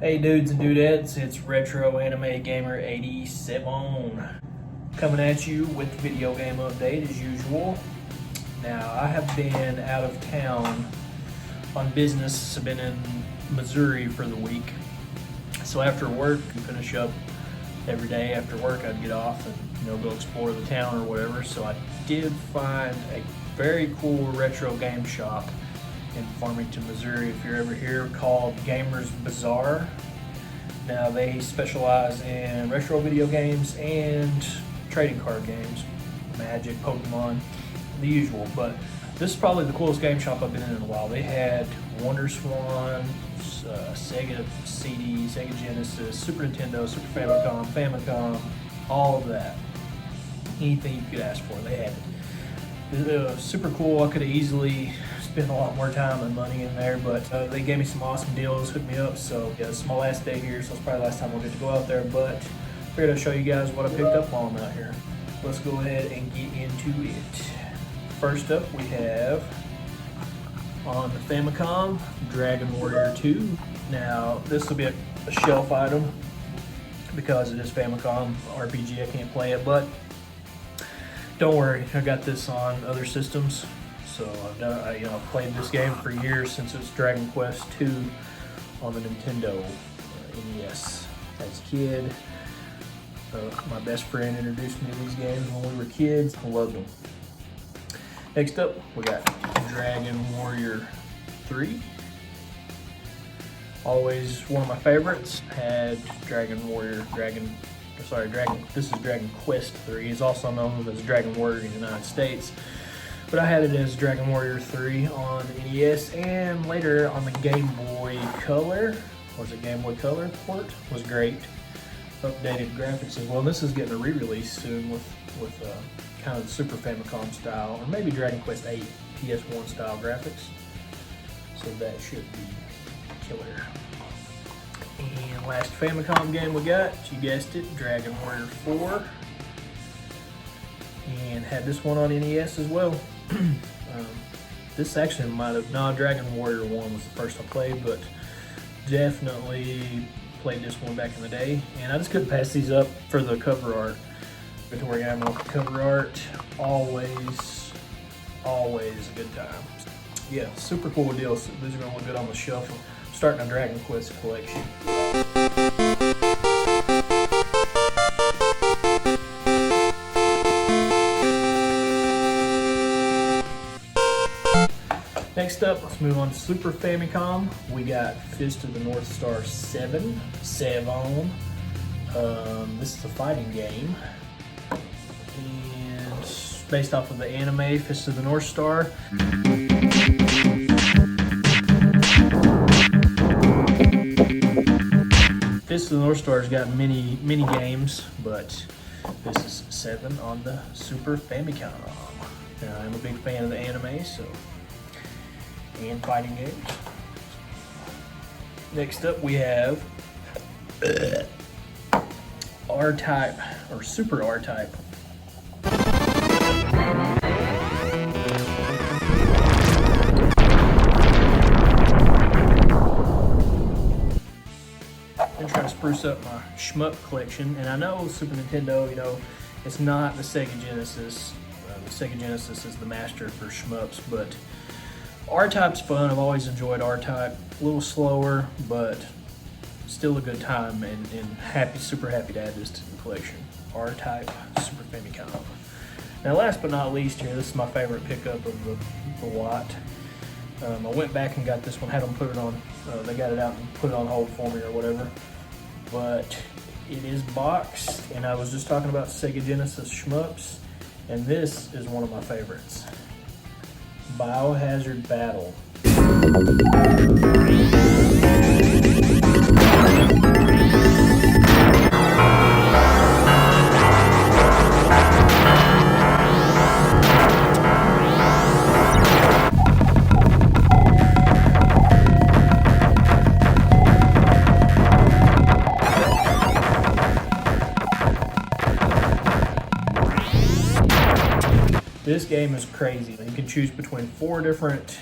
Hey dudes and dudettes, it's Retro Anime Gamer 87 coming at you with the video game update as usual. Now I have been out of town on business. I've been in Missouri for the week. So after work, I finish up every day after work. I'd get off and go explore the town or whatever. So I did find a very cool retro game shop in Farmington, Missouri, if you're ever here, called Gamers Bazzar. Now they specialize in retro video games and trading card games, Magic, Pokemon, the usual. But this is probably the coolest game shop I've been in a while. They had Wonder Swan, Sega CD, Sega Genesis, Super Nintendo, Super Famicom, all of that. Anything you could ask for, they had it. It was super cool. I could have easily spent a lot more time and money in there, but they gave me some awesome deals, hooked me up. So yeah, it's my last day here, so it's probably the last time I'll get to go out there, but I'm here to show you guys what I picked up while I'm out here. Let's go ahead and get into it. First up, we have on the Famicom, Dragon Warrior 2. Now, this will be a shelf item because it is Famicom RPG. I can't play it, but don't worry, I got this on other systems. So I've played this game for years, since it was Dragon Quest II on the Nintendo NES as a kid. My best friend introduced me to these games when we were kids. I loved them. Next up, we got Dragon Warrior 3. Always one of my favorites. Had this is Dragon Quest 3. It's also known as Dragon Warrior in the United States. But I had it as Dragon Warrior 3 on the NES, and later on the Game Boy Color. Was it Game Boy Color port? Was great. Updated graphics as well. And this is getting a re-release soon with kind of the Super Famicom style, or maybe Dragon Quest 8 PS1 style graphics. So that should be killer. And last Famicom game we got, you guessed it, Dragon Warrior 4. And had this one on NES as well. This actually Dragon Warrior 1 was the first I played, but definitely played this one back in the day. And I just couldn't pass these up for the cover art. Victory Ammo cover art, always a good time. Yeah, super cool deals. These are gonna look good on the shelf. I'm starting a Dragon Quest collection. Next up, let's move on to Super Famicom. We got Fist of the North Star 7. This is a fighting game. And it's based off of the anime Fist of the North Star. Fist of the North Star has got many games, but this is 7 on the Super Famicom. Now, I'm a big fan of the anime, and fighting games. Next up, we have R-Type, or Super R-Type. I'm trying to spruce up my shmup collection, and I know Super Nintendo, it's not the Sega Genesis. The Sega Genesis is the master for shmups, but R-Type's fun. I've always enjoyed R-Type. A little slower, but still a good time, and super happy to add this to the collection. R-Type Super Famicom. Now, last but not least here, this is my favorite pickup of the lot. I went back and got this one, had them put it on, they got it out and put it on hold for me or whatever. But it is boxed, and I was just talking about Sega Genesis shmups, and this is one of my favorites. Biohazard Battle. This game is crazy. You can choose between four different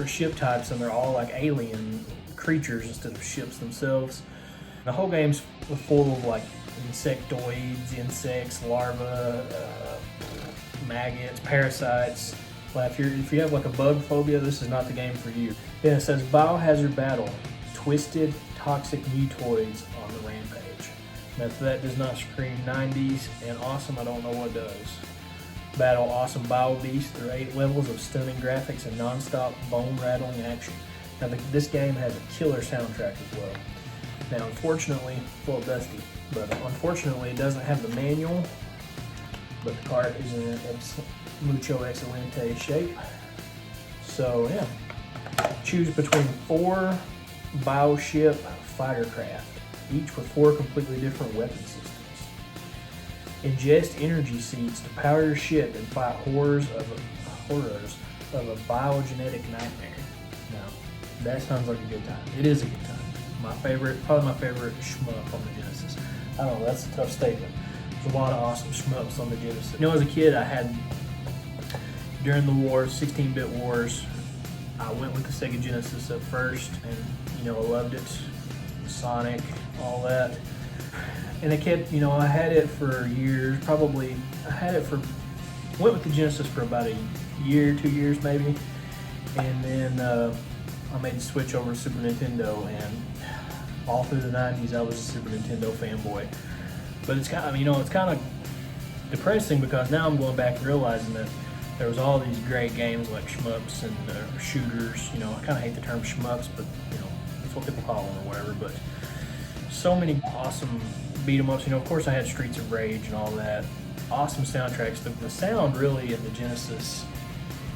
ship types, and they're all like alien creatures instead of ships themselves. The whole game's full of like insectoids, insects, larvae, maggots, parasites. Well, if you have like a bug phobia, this is not the game for you. Then it says biohazard battle, twisted toxic mutoids on the rampage. Now if that does not scream 90s and awesome, I don't know what does. Battle awesome bio beasts through 8 levels of stunning graphics and non-stop bone-rattling action. Now this game has a killer soundtrack as well. Now unfortunately, well dusty, but unfortunately it doesn't have the manual, but the cart is in mucho excelente shape. So yeah, choose between 4 bioship fighter craft, each with 4 completely different weapon systems. Ingest energy seeds to power your ship and fight horrors of a biogenetic nightmare. Now, that sounds like a good time. It is a good time. Probably my favorite shmup on the Genesis. I don't know, that's a tough statement. There's a lot of awesome shmups on the Genesis. You know, as a kid, I had, during the wars, 16-bit wars, I went with the Sega Genesis at first, and, you know, I loved it. Sonic, all that. And it kept, you know, I had it for years, went with the Genesis for about a year, 2 years maybe. And then I made the switch over to Super Nintendo, and all through the 90s I was a Super Nintendo fanboy. But it's kind of, you know, it's kind of depressing because now I'm going back and realizing that there was all these great games like shmups and shooters. You know, I kind of hate the term shmups, but you know, that's what people call them or whatever. But so many awesome beat 'em ups. You know, of course I had Streets of Rage and all that. Awesome soundtracks. The sound really in the Genesis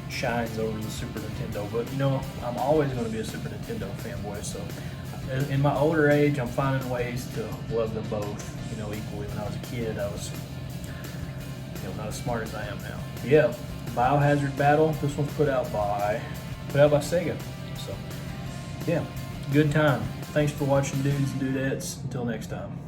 shines over the Super Nintendo. But you know, I'm always going to be a Super Nintendo fanboy. So in my older age, I'm finding ways to love them both, you know, equally. When I was a kid, I was, you know, not as smart as I am now. But yeah, Biohazard Battle. This one's put out by Sega. So yeah, good time. Thanks for watching, dudes and dudettes. Until next time.